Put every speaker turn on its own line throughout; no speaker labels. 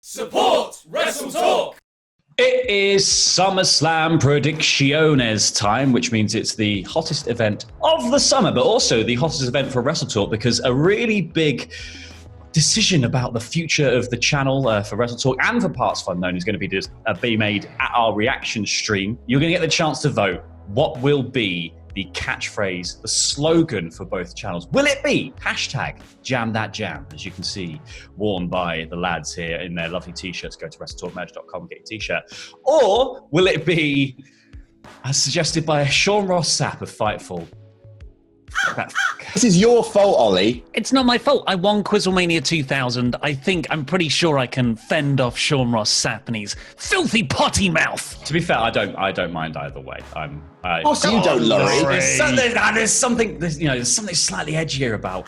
Support WrestleTalk!
It is SummerSlam Predicciones time, which means it's the hottest event of the summer, but also the hottest event for WrestleTalk because a really big decision about the future of the channel for WrestleTalk and for Parts of Unknown is going to be made at our reaction stream. You're going to get the chance to vote. What will be the catchphrase, the slogan for both channels? Will it be #JamThatJam, as you can see, worn by the lads here in their lovely t-shirts? Go to WrestleTalkMerch.com and get your t-shirt. Or will it be, as suggested by Sean Ross Sapp of Fightful?
This is your fault, Ollie.
It's not my fault. I won Quizzlemania 2000. I'm pretty sure I can fend off Sean Ross Sapp and his filthy potty mouth.
To be fair, I don't mind either way.
So you don't, Laurie.
There's something slightly edgier about.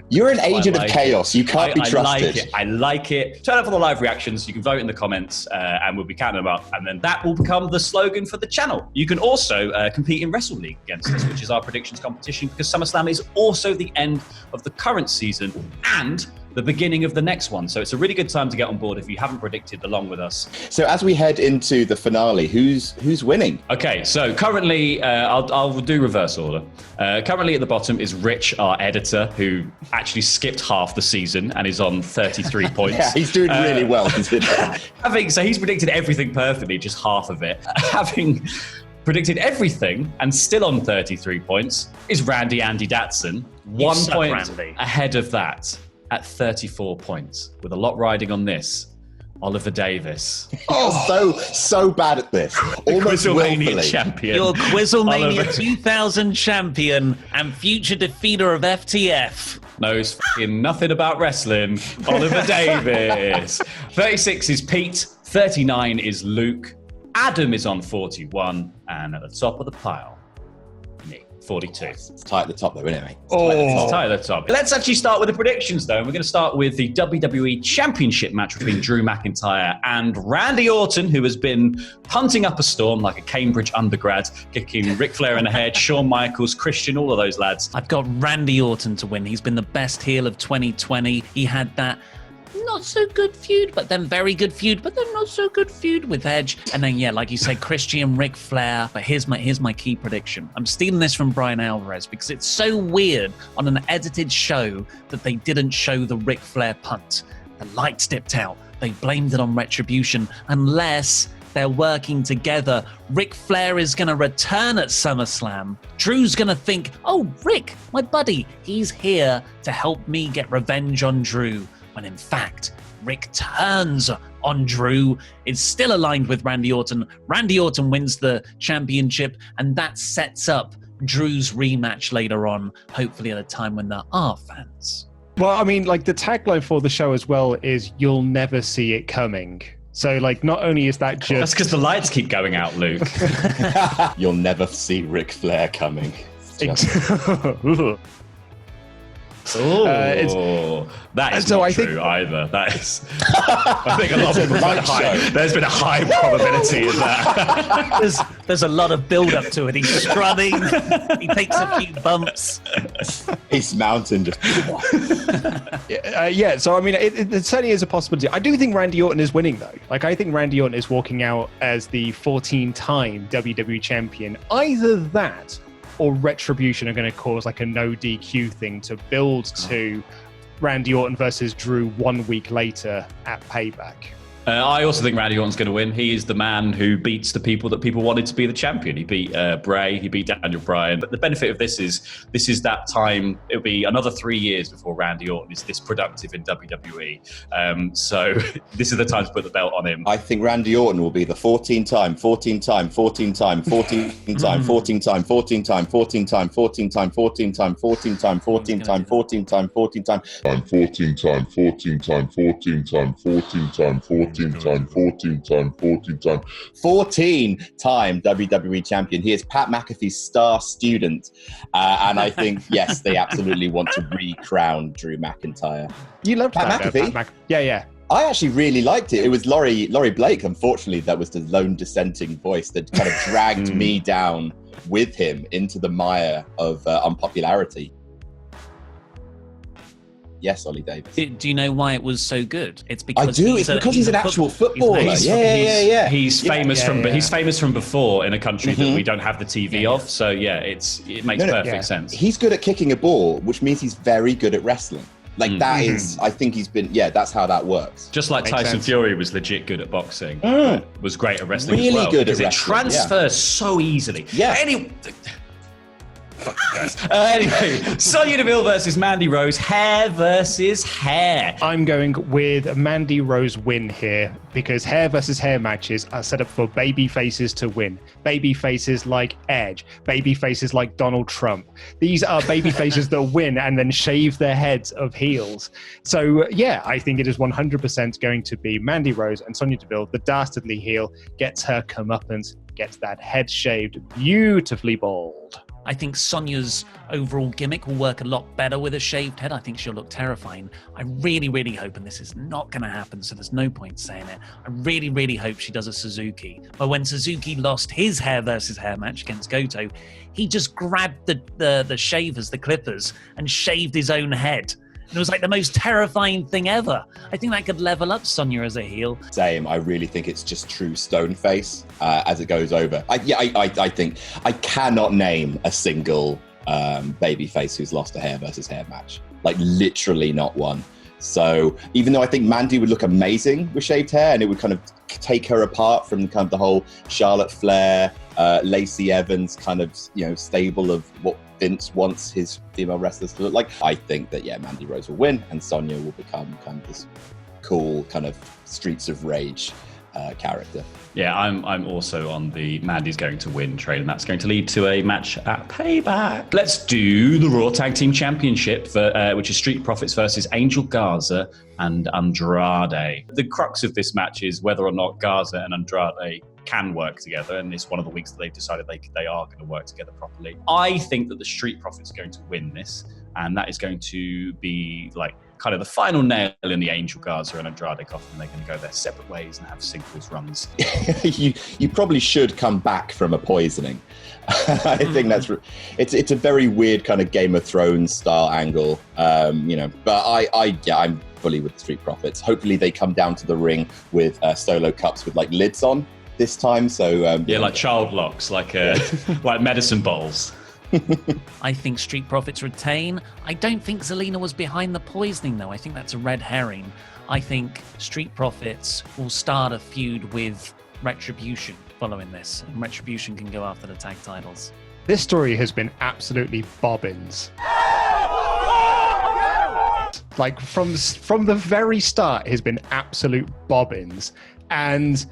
You're an agent of chaos. You can't be trusted.
I like it. Turn up for the live reactions. You can vote in the comments, and we'll be counting them up. And then that will become the slogan for the channel. You can also compete in Wrestle League against us, which is our predictions competition, because SummerSlam is also the end of the current season and the beginning of the next one. So it's a really good time to get on board if you haven't predicted along with us.
So as we head into the finale, who's winning?
Okay, so currently, I'll do reverse order. Currently at the bottom is Rich, our editor, who actually skipped half the season and is on 33 points.
Yeah, he's doing really well.
So he's predicted everything perfectly, just half of it. Having predicted everything and still on 33 points is Randy Andy Datson. 1 point
Randy.
ahead of that at 34 points. With a lot riding on this, Oliver Davis.
So bad at this. Almost
Quizzlemania
willfully.
champion.
Your Quizzlemania
Oliver.
2000 champion and future defeater of FTF.
Knows f***ing nothing about wrestling. Oliver Davis. 36 is Pete. 39 is Luke. Adam is on 41. And at the top of the pile, me, 42.
It's tight at the top, though, isn't it, mate?
It's tight at the top. Let's actually start with the predictions, though. And we're going to start with the WWE Championship match between Drew McIntyre and Randy Orton, who has been punting up a storm like a Cambridge undergrad, kicking Ric Flair in the head, Shawn Michaels, Christian, all of those lads.
I've got Randy Orton to win. He's been the best heel of 2020. He had that not so good feud, but then very good feud, but then not so good feud with Edge. And then, yeah, like you say, Christian, Ric Flair. But here's my key prediction. I'm stealing this from Brian Alvarez because it's so weird on an edited show that they didn't show the Ric Flair punt. The lights dipped out. They blamed it on Retribution, unless they're working together. Ric Flair is going to return at SummerSlam. Drew's going to think, oh, Rick, my buddy, he's here to help me get revenge on Drew. When in fact, Rick turns on Drew. It's still aligned with Randy Orton. Randy Orton wins the championship, and that sets up Drew's rematch later on, hopefully at a time when there are fans.
Well, I mean, like, the tagline for the show as well is "You'll never see it coming." So, like, not only is that just...
That's because the lights keep going out, Luke.
You'll never see Ric Flair coming.
That is
so
not
I
true
think-
either. That is, I think a lot of people find there's been a high probability in that.
There's a lot of build-up to it. He's strutting. He takes a few bumps.
He's mountain just...
yeah, so I mean, it certainly is a possibility. I do think Randy Orton is winning, though. Like, I think Randy Orton is walking out as the 14-time WWE champion. Either that or Retribution are going to cause like a no DQ thing to build to Randy Orton versus Drew 1 week later at Payback.
I also think Randy Orton's going to win. He is the man who beats the people that people wanted to be the champion. He beat Bray, he beat Daniel Bryan. But the benefit of this is that time, it'll be another 3 years before Randy Orton is this productive in WWE. So this is the time to put the belt on him.
I think Randy Orton will be the 14-time, 14-time, 14-time, 14-time, 14-time, 14-time, 14-time, 14-time, 14-time, 14-time, 14-time, 14-time, 14-time,
14-time, 14-time, 14-time, 14-time,
14-time WWE champion. He is Pat McAfee's star student. And I think, yes, they absolutely want to re-crown Drew McIntyre.
You loved
Pat McAfee?
Yeah.
I actually really liked it. It was Laurie Blake, unfortunately, that was the lone dissenting voice that kind of dragged me down with him into the mire of unpopularity. Yes, Ollie Davis.
Do you know why it was so good? It's because
I do. It's because he's an actual footballer. Yeah.
He's famous he's famous from before in a country that
Mhm.
we don't have the TV of. So yeah, it makes perfect sense.
He's good at kicking a ball, which means he's very good at wrestling. Like that is, I think he's been. Yeah, that's how that works.
Just like
Makes
Tyson
sense.
Fury was legit good at boxing, but was great at wrestling
Really
as well.
good at
because it
wrestling,
transfers so easily.
Yeah.
Anyway, Sonya Deville versus Mandy Rose, hair versus hair.
I'm going with Mandy Rose win here because hair versus hair matches are set up for baby faces to win. Baby faces like Edge, baby faces like Donald Trump. These are baby faces that win and then shave their heads of heels. So yeah, I think it is 100% going to be Mandy Rose and Sonya Deville, the dastardly heel, gets her comeuppance, gets that head shaved beautifully bald.
I think Sonya's overall gimmick will work a lot better with a shaved head. I think she'll look terrifying. I really, really hope, and this is not going to happen, so there's no point saying it, I really, really hope she does a Suzuki. But when Suzuki lost his hair versus hair match against Goto, he just grabbed the shavers, the clippers, and shaved his own head. And it was like the most terrifying thing ever. I think that could level up Sonya as a heel.
Same. I really think it's just true stone face as it goes over. I think I cannot name a single baby face who's lost a hair versus hair match. Like literally not one. So even though I think Mandy would look amazing with shaved hair and it would kind of take her apart from kind of the whole Charlotte Flair, Lacey Evans kind of, stable of what Vince wants his female wrestlers to look like. I think that, Mandy Rose will win and Sonya will become kind of this cool kind of Streets of Rage character.
Yeah, I'm also on the Mandy's going to win train, and that's going to lead to a match at Payback. Let's do the Raw Tag Team Championship, which is Street Profits versus Angel Garza and Andrade. The crux of this match is whether or not Garza and Andrade can work together, and it's one of the weeks that they've decided they are going to work together properly. I think that the Street Profits are going to win this, and that is going to be like kind of the final nail in the Angel Garza and Andrade coffin. They're going to go their separate ways and have singles runs.
you probably should come back from a poisoning. I think it's a very weird kind of Game of Thrones style angle, but I'm fully with the Street Profits. Hopefully they come down to the ring with solo cups with like lids on this time. So
like child locks, like like medicine balls.
I think Street Profits retain. I don't think Zelina was behind the poisoning, though. I think that's a red herring. I think Street Profits will start a feud with Retribution following this, and Retribution can go after the tag titles.
This story has been absolutely bobbins. Like from the very start, it has been absolute bobbins, and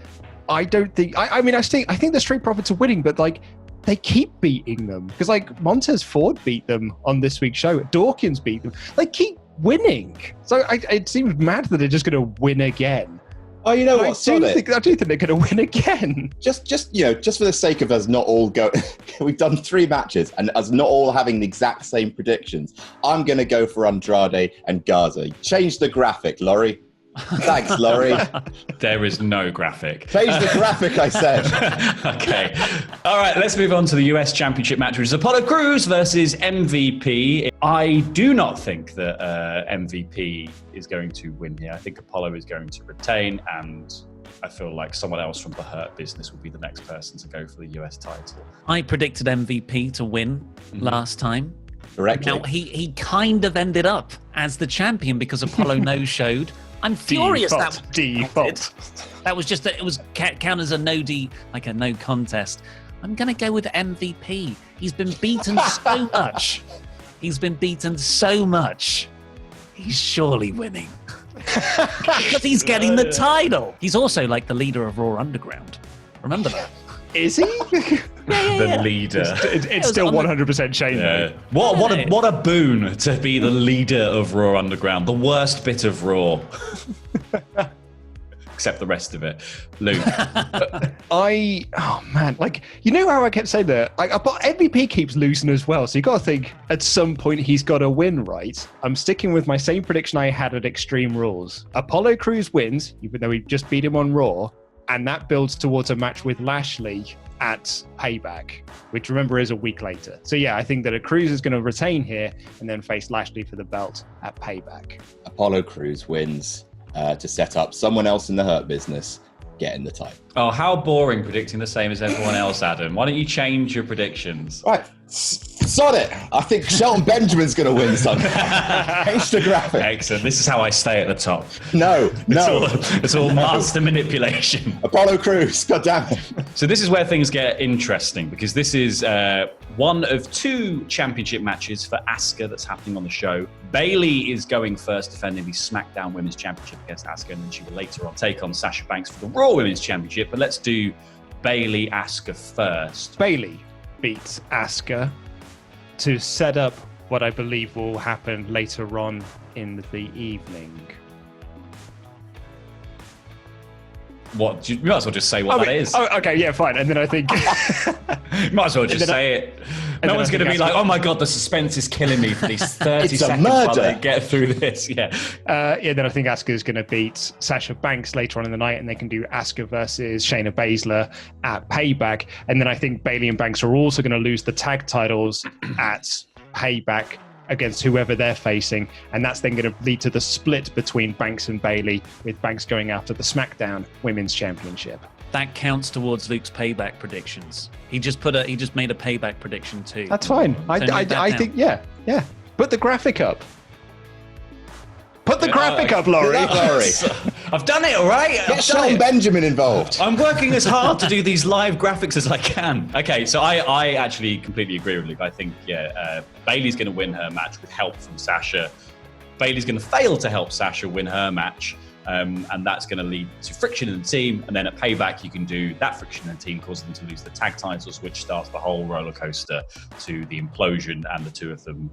I don't think. I think the Street Profits are winning, but like they keep beating them because like Montez Ford beat them on this week's show. Dawkins beat them. They keep winning, so it seems mad that they're just going to win again.
Oh, you know what?
I do think they're going to win again.
Just for the sake of us not all go, we've done 3 matches and us not all having the exact same predictions. I'm going to go for Andrade and Garza. Change the graphic, Laurie. Thanks, Laurie.
There is no graphic.
Change the graphic, I said.
Okay. All right, let's move on to the US Championship match, which is Apollo Crews versus MVP. I do not think that MVP is going to win here. I think Apollo is going to retain, and I feel like someone else from the Hurt Business will be the next person to go for the US title.
I predicted MVP to win last time.
Correctly.
Now, he kind of ended up as the champion because Apollo no-showed. I'm furious
Default.
That was just it was count as a no contest. I'm gonna go with MVP. He's been beaten so much. He's surely winning because he's getting the title. He's also like the leader of Raw Underground. Remember that?
Is he?
The leader.
It's still 100% Shane.
Yeah. What a boon to be the leader of Raw Underground. The worst bit of Raw. Except the rest of it. Luke.
Oh man, like, you know how I kept saying that? Like, but MVP keeps losing as well, so you got to think at some point he's got to win, right? I'm sticking with my same prediction I had at Extreme Rules. Apollo Crews wins, even though he just beat him on Raw, and that builds towards a match with Lashley at Payback, which remember is a week later. So yeah, I think that a Cruz is going to retain here and then face Lashley for the belt at Payback.
Apollo Crews wins to set up someone else in the Hurt Business getting the title.
Oh, how boring predicting the same as everyone else, Adam. Why don't you change your predictions?
Right, sod it. I think Shelton Benjamin's going to win Sunday. Change the graphic.
Excellent. This is how I stay at the top.
No.
It's all master manipulation.
Apollo Crews, God damn it.
So this is where things get interesting, because this is one of two championship matches for Asuka that's happening on the show. Bayley is going first, defending the SmackDown Women's Championship against Asuka, and then she will later on take on Sasha Banks for the Raw Women's Championship. But let's do Bayley Asuka first.
Bayley beats Asuka to set up what I believe will happen later on in the evening.
What? You might as well just say what that is.
Oh, okay, yeah, fine. And then I think
You might as well just say it. No one's going to be like, oh my God, the suspense is killing me for these 30
It's a
seconds while
murder.
they get through this. Yeah.
then I think Asuka is going to beat Sasha Banks later on in the night, and they can do Asuka versus Shayna Baszler at Payback. And then I think Bayley and Banks are also going to lose the tag titles at Payback against whoever they're facing, and that's then going to lead to the split between Banks and Bayley, with Banks going after the SmackDown Women's Championship.
That counts towards Luke's payback predictions. He just made a payback prediction too.
That's fine.
So note that
I
down.
think, yeah. Put the graphic up. Put the graphic up, Laurie.
Laurie.
I've done it, all right?
Get Shelton Benjamin involved.
I'm working as hard to do these live graphics as I can. Okay, so I actually completely agree with Luke. I think, Bayley's going to win her match with help from Sasha. Bayley's going to fail to help Sasha win her match. And that's going to lead to friction in the team. And then at Payback, you can do that friction in the team, causing them to lose the tag titles, which starts the whole roller coaster to the implosion and the two of them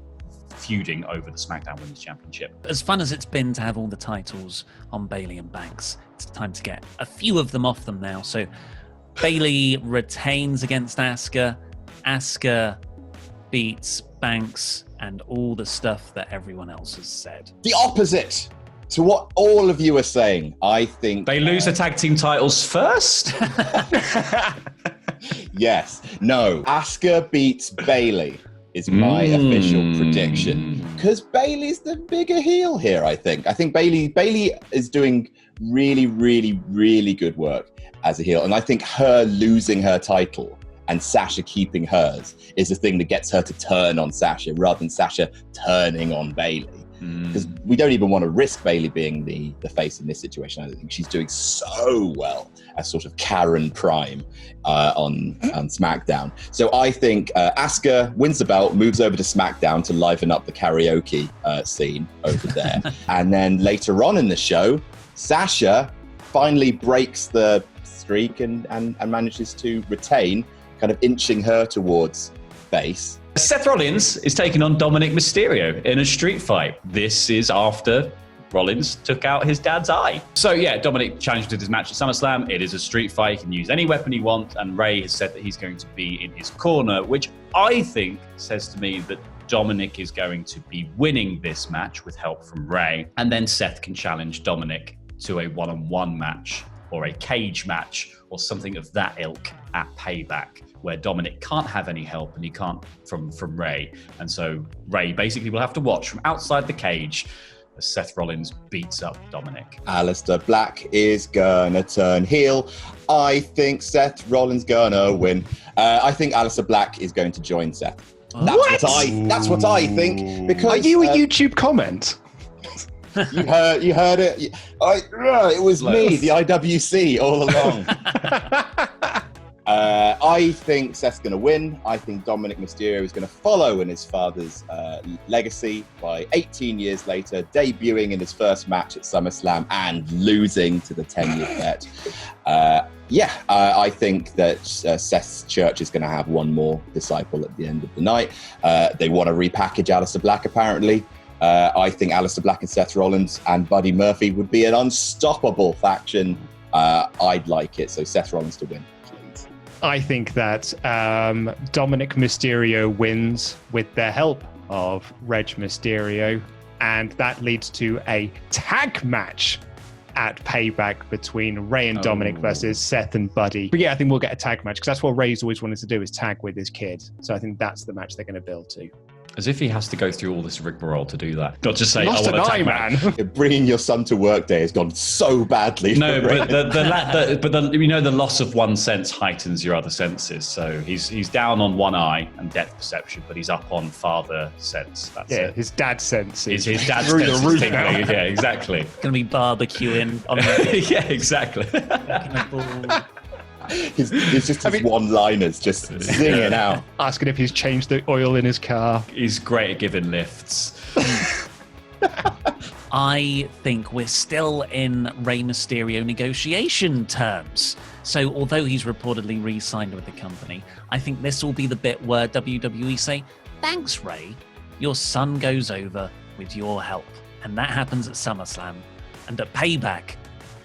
feuding over the SmackDown Women's Championship.
As fun as it's been to have all the titles on Bayley and Banks, it's time to get a few of them off them now. So Bayley retains against Asuka. Asuka beats Banks, and all the stuff that everyone else has said.
The opposite to what all of you are saying. I think
They lose the tag team titles first?
yes. No. Asuka beats Bayley is my official prediction. Because Bayley's the bigger heel here, I think. I think Bayley is doing really, really, really good work as a heel. And I think her losing her title and Sasha keeping hers is the thing that gets her to turn on Sasha rather than Sasha turning on Bayley. Because we don't even want to risk Bayley being the face in this situation. I think she's doing so well as sort of Karen Prime on SmackDown. So I think Asuka wins the belt, moves over to SmackDown to liven up the karaoke scene over there. And then later on in the show, Sasha finally breaks the streak and manages to retain, kind of inching her towards face.
Seth Rollins is taking on Dominic Mysterio in a street fight. This is after Rollins took out his dad's eye. So yeah, Dominic challenged his match at SummerSlam. It is a street fight. He can use any weapon he wants, and Ray has said that he's going to be in his corner, which I think says to me that Dominic is going to be winning this match with help from Ray, and then Seth can challenge Dominic to a one-on-one match or a cage match or something of that ilk at Payback, where Dominic can't have any help and he can't from Ray. And so Ray basically will have to watch from outside the cage as Seth Rollins beats up Dominic.
Aleister Black is gonna turn heel. I think Seth Rollins gonna win. I think Aleister Black is going to join Seth. That's what I think. Because
Are you a YouTube comment?
you heard it. It was me, the IWC, all along. I think Seth's going to win. I think Dominic Mysterio is going to follow in his father's legacy by 18 years later, debuting in his first match at SummerSlam and losing to the 10-year vet. I think that Seth's church is going to have one more disciple at the end of the night. They want to repackage Aleister Black, apparently. I think Aleister Black and Seth Rollins and Buddy Murphy would be an unstoppable faction. I'd like it, so Seth Rollins to win.
I think that Dominic Mysterio wins with the help of Reg Mysterio, and that leads to a tag match at Payback between Ray and Dominic versus Seth and Buddy. But yeah, I think we'll get a tag match because that's what Ray's always wanted to do, is tag with his kid. So I think that's the match they're going to build to.
As if he has to go through all this rigmarole to do that. Not just say,
Lost
I want
an
a
eye,
tag match.
man.
Bringing your son to work day has gone so badly.
No, but the loss of one sense heightens your other senses. So he's down on one eye and depth perception, but he's up on father sense. That's it.
His dad sense is
His dad's
through the
sense
roof
is
now.
tingling. Yeah, exactly.
Going to be barbecuing on the
Yeah, exactly.
ball.
His one-liners just zinging out.
Asking if he's changed the oil in his car.
He's great at giving lifts.
I think we're still in Rey Mysterio negotiation terms. So although he's reportedly re-signed with the company, I think this will be the bit where WWE say, thanks, Rey. Your son goes over with your help. And that happens at SummerSlam. And at Payback,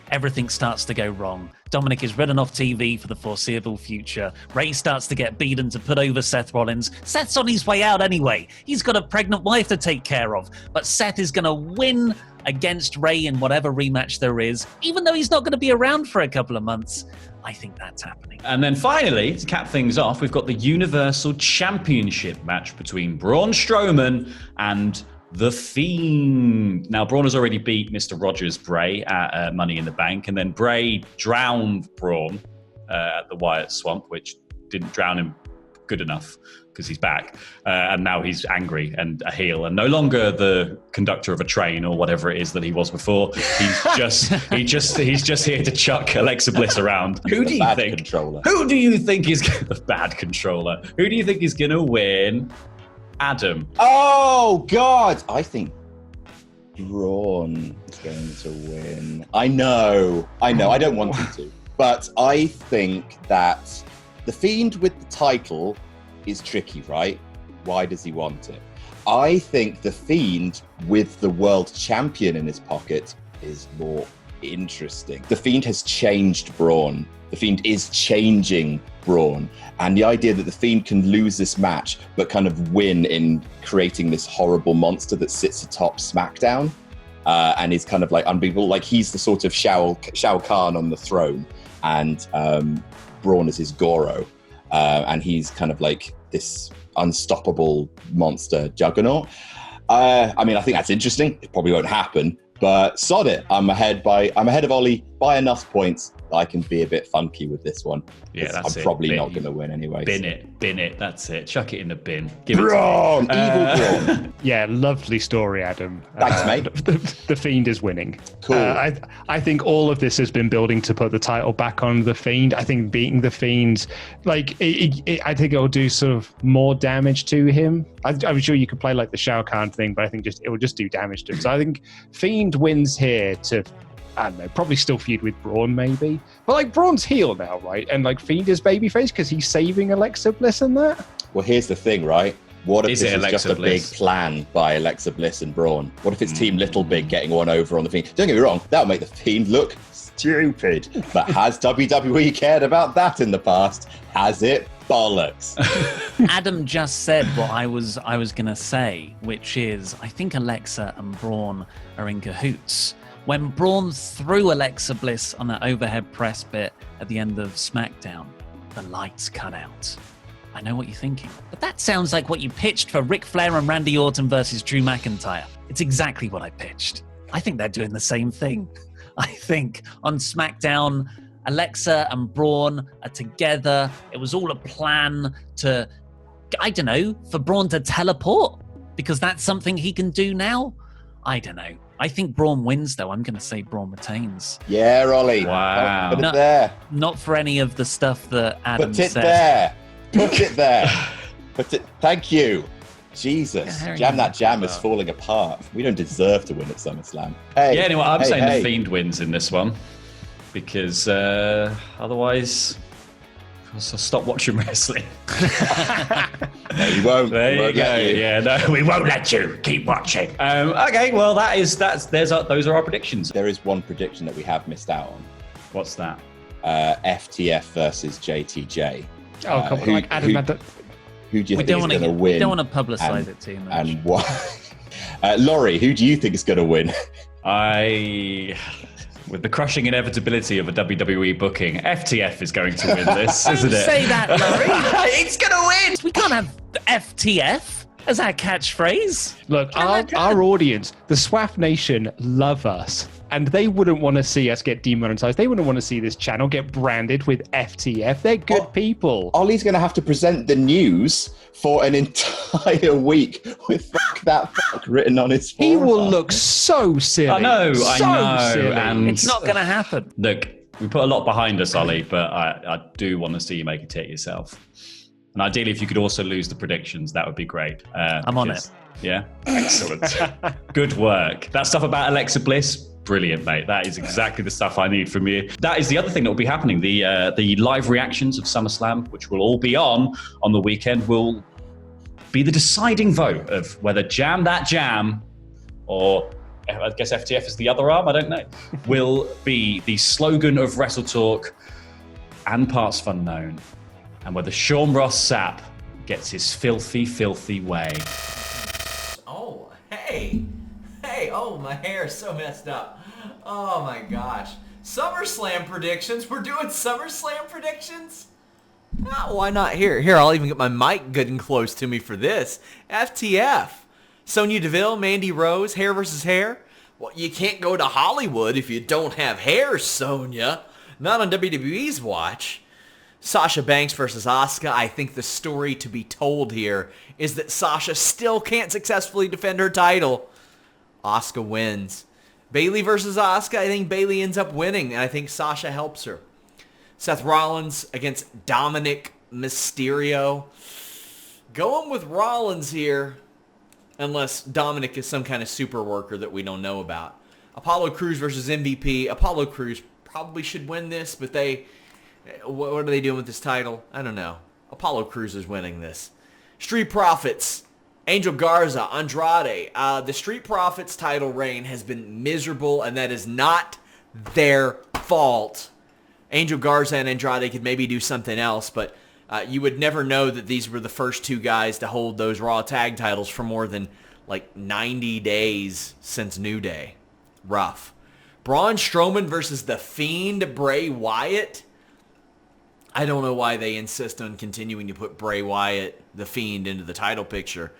everything starts to go wrong. Dominic is written off TV for the foreseeable future. Ray starts to get beaten to put over Seth Rollins. Seth's on his way out anyway. He's got a pregnant wife to take care of. But Seth is going to win against Ray in whatever rematch there is, even though he's not going to be around for a couple of months. I think that's happening.
And then finally, to cap things off, we've got the Universal Championship match between Braun Strowman and The Fiend. Now, Braun has already beat Mr. Rogers Bray at Money in the Bank, and then Bray drowned Braun at the Wyatt Swamp, which didn't drown him good enough because he's back. And now he's angry and a heel and no longer the conductor of a train or whatever it is that he was before. He's just here to chuck Alexa Bliss around. Who do you think?
Controller.
Who do you think is the bad controller? Who do you think is going to win? Adam.
Oh, God. I think Braun is going to win. I know. I don't want him to. But I think that The Fiend with the title is tricky, right? Why does he want it? I think The Fiend with the world champion in his pocket is more interesting. The Fiend has changed Braun. The Fiend is changing Braun. And the idea that The Fiend can lose this match, but kind of win in creating this horrible monster that sits atop SmackDown and is kind of like unbeatable. Like he's the sort of Shao Kahn on the throne, and Braun is his Goro. And he's kind of like this unstoppable monster juggernaut. I mean, I think that's interesting. It probably won't happen, but sod it. I'm ahead of Ollie by enough points that I can be a bit funky with this one.
Yeah, that's
I'm
it.
probably not going to win anyway.
Bin it. That's it. Chuck it in the bin. Give
Braun,
it to me.
evil Braun.
Yeah, lovely story, Adam.
Thanks, mate.
The Fiend is winning.
Cool.
I think all of this has been building to put the title back on The Fiend. I think beating The Fiend, like, I think it'll do sort of more damage to him. I'm sure you could play like the Shao Kahn thing, but I think it will just do damage to him. So I think Fiend wins here to, I don't know, probably still feud with Braun maybe. But like Braun's heel now, right? And like Fiend is babyface because he's saving Alexa Bliss in that.
Well, here's the thing, right? What if
Is
this
it
is just
Alexa
a
Bliss?
big plan by Alexa Bliss and Braun? What if it's Team Little Big getting one over on The Fiend? Don't get me wrong, that'll make The Fiend look stupid. But has WWE cared about that in the past? Has it? Bollocks.
Adam just said what I was going to say, which is I think Alexa and Braun are in cahoots. When Braun threw Alexa Bliss on that overhead press bit at the end of SmackDown, the lights cut out. I know what you're thinking, but that sounds like what you pitched for Ric Flair and Randy Orton versus Drew McIntyre. It's exactly what I pitched. I think they're doing the same thing. I think on SmackDown, Alexa and Braun are together. It was all a plan to, I don't know, for Braun to teleport, because that's something he can do now. I don't know. I think Braun wins, though. I'm going to say Braun retains.
Yeah, Ollie.
Wow.
Put it
No.
there.
Not for any of the stuff that Adam
Put it
said.
there. Put it there. Thank you. Jesus.
Yeah,
Jam that jam is falling apart. We don't deserve to win at SummerSlam. Hey.
Yeah, anyway, I'm saying
hey.
The Fiend wins in this one because otherwise I'll stop watching wrestling.
No, you won't.
There
We
you
won't
go.
let you.
Yeah, no, we won't let you. Keep watching. Okay, well, those are our predictions.
There is one prediction that we have missed out on.
What's that?
FTF versus JTJ.
Oh, come on, like Adam had that.
Who do you
We
think is
don't
going to
want
win?
to publicize it too much.
And what? Laurie, who do you think is going to win?
with the crushing inevitability of a WWE booking, FTF is going to win this, isn't
Don't
it?
say that, Laurie.
It's going to win!
We can't have FTF as our catchphrase.
Look, our audience, the SWAF Nation, love us. And they wouldn't want to see us get demonetized. They wouldn't want to see this channel get branded with FTF. They're good people.
Ollie's going to have to present the news for an entire week with "fuck that fuck" written on his forearm.
He will look so silly.
I know.
Silly.
And
It's not going to happen.
look, we put a lot behind us, Ollie, but I do want to see you make a tit yourself. And ideally, if you could also lose the predictions, that would be great.
I'm on it.
Yeah, excellent. Good work. That stuff about Alexa Bliss, brilliant, mate. That is exactly the stuff I need from you. That is the other thing that will be happening. The live reactions of SummerSlam, which will all be on the weekend, will be the deciding vote of whether Jam That Jam, or I guess FTF is the other arm, I don't know, will be the slogan of WrestleTalk and Parts Unknown, and whether Sean Ross Sapp gets his filthy, filthy way.
Oh, hey, oh, my hair is so messed up. Oh my gosh. SummerSlam predictions. We're doing SummerSlam predictions? Why not? Here, I'll even get my mic good and close to me for this. FTF. Sonya Deville, Mandy Rose, hair versus hair. Well, you can't go to Hollywood if you don't have hair, Sonya. Not on WWE's watch. Sasha Banks versus Asuka. I think the story to be told here is that Sasha still can't successfully defend her title. Asuka wins. Bayley versus Asuka. I think Bayley ends up winning, and I think Sasha helps her. Seth Rollins against Dominic Mysterio. Going with Rollins here, unless Dominic is some kind of super worker that we don't know about. Apollo Crews versus MVP. Apollo Crews probably should win this, but what are they doing with this title? I don't know. Apollo Crews is winning this. Street Profits. Angel Garza, Andrade. The Street Profits title reign has been miserable, and that is not their fault. Angel Garza and Andrade could maybe do something else, but you would never know that these were the first two guys to hold those Raw tag titles for more than like 90 days since New Day. Rough. Braun Strowman versus The Fiend, Bray Wyatt. I don't know why they insist on continuing to put Bray Wyatt, The Fiend, into the title picture.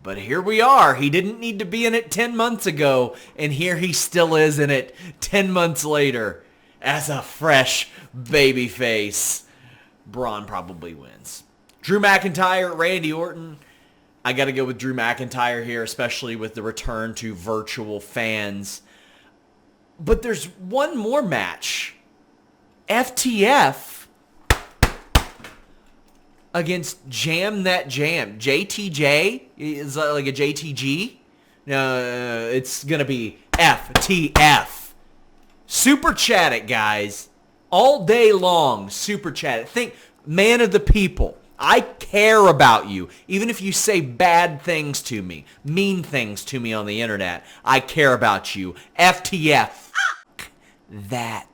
But here we are. He didn't need to be in it 10 months ago, and here he still is in it 10 months later as a fresh babyface. Braun probably wins. Drew McIntyre, Randy Orton. I got to go with Drew McIntyre here, especially with the return to virtual fans. But there's one more match. FTF against Jam That Jam. JTJ? Is that like a JTG? No, it's going to be FTF. Super chat it, guys. All day long, super chat it. Think, man of the people. I care about you. Even if you say bad things to me, mean things to me on the internet, I care about you. FTF. Fuck that